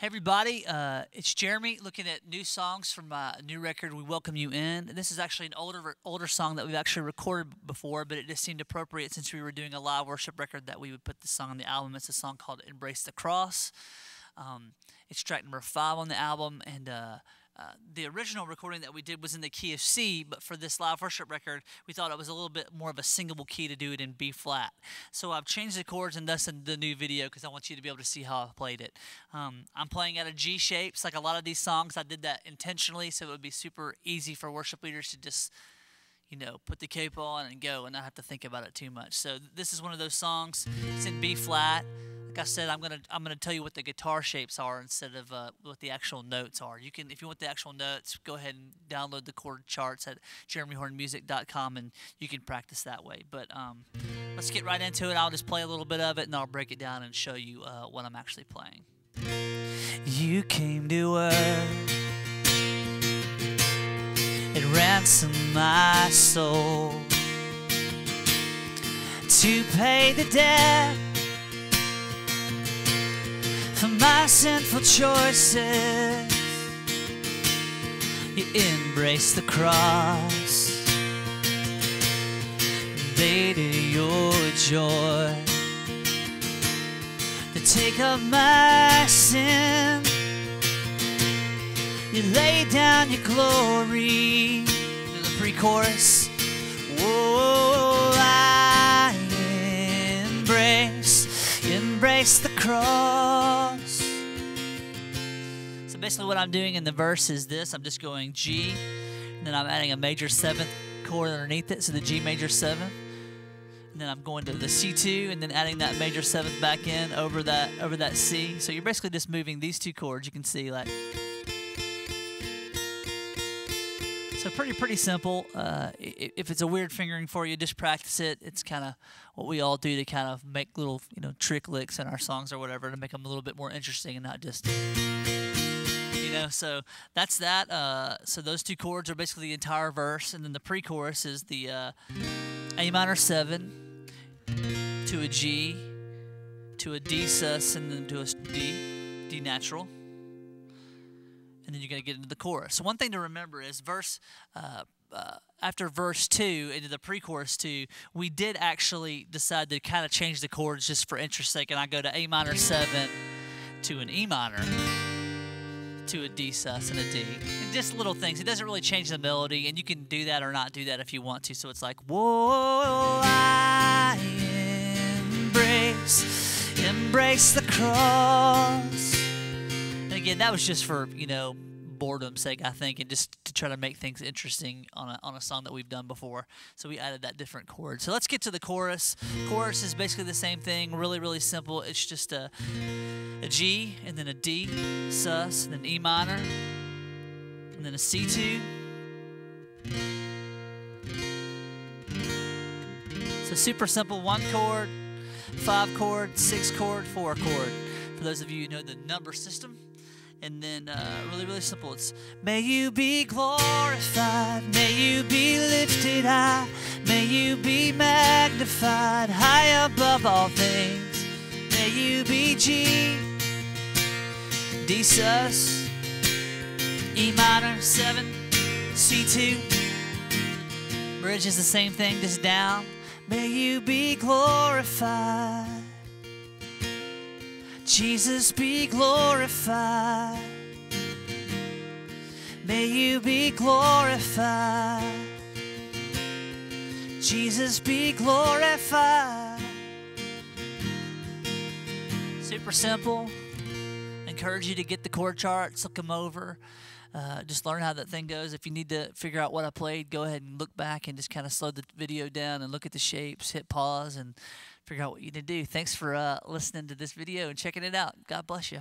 Hey everybody, it's Jeremy looking at new songs from my new record, We Welcome You In. This is actually an older song that we've actually recorded before, but it just seemed appropriate since we were doing a live worship record that we would put this song on the album. It's a song called Embrace the Cross. It's track number 5 on the album, and the original recording that we did was in the key of C, but for this live worship record, we thought it was a little bit more of a singable key to do it in B flat. So I've changed the chords and thus in the new video because I want you to be able to see how I played it. I'm playing out of G shapes, like a lot of these songs. I did that intentionally so it would be super easy for worship leaders to just, put the cape on and go and not have to think about it too much. So this is one of those songs. It's in B flat. Like I said, I'm gonna tell you what the guitar shapes are instead of what the actual notes are. You can, if you want the actual notes, go ahead and download the chord charts at jeremyhornmusic.com and you can practice that way. But let's get right into it. I'll just play a little bit of it and I'll break it down and show you what I'm actually playing. You came to earth and ransomed my soul to pay the debt for my sinful choices. You embraced the cross, invaded your joy to take up my sin. You laid down your glory. To the pre-chorus. Whoa, I embrace the cross. So basically what I'm doing in the verse is this. I'm just going G, and then I'm adding a major 7th chord underneath it, so the G major 7th. And then I'm going to the C2 and then adding that major 7th back in over that C. So you're basically just moving these two chords. You can see like. So pretty simple. If it's a weird fingering for you, just practice it. It's kind of what we all do to kind of make little, trick licks in our songs or whatever to make them a little bit more interesting and not just, So that's that. So those two chords are basically the entire verse, and then the pre-chorus is the A minor 7 to a G to a D sus and then to a D natural. And then you're going to get into the chorus. So one thing to remember is after verse 2 into the pre-chorus 2, we did actually decide to kind of change the chords just for interest's sake. And I go to A minor 7 to an E minor to a D sus and a D. And just little things. It doesn't really change the melody, and you can do that or not do that if you want to. So it's like, whoa, I embrace the cross. And again, that was just for, boredom's sake, I think, and just to try to make things interesting on a song that we've done before. So we added that different chord. So let's get to the chorus. Chorus is basically the same thing, really simple. It's just a G, and then a D, sus, and then E minor, and then a C2. So super simple, 1 chord, 5 chord, 6 chord, 4 chord. For those of you who know the number system. And then really simple. It's may you be glorified, may you be lifted high, may you be magnified high above all things. May you be G, D sus, E minor 7, C2. Bridge is the same thing, just down. May you be glorified. Jesus be glorified. May you be glorified. Jesus be glorified. Super simple. Encourage you to get the chord charts, look them over. Just learn how that thing goes. If you need to figure out what I played, go ahead and look back and just kind of slow the video down and look at the shapes, hit pause, and figure out what you need to do. Thanks for listening to this video and checking it out. God bless you.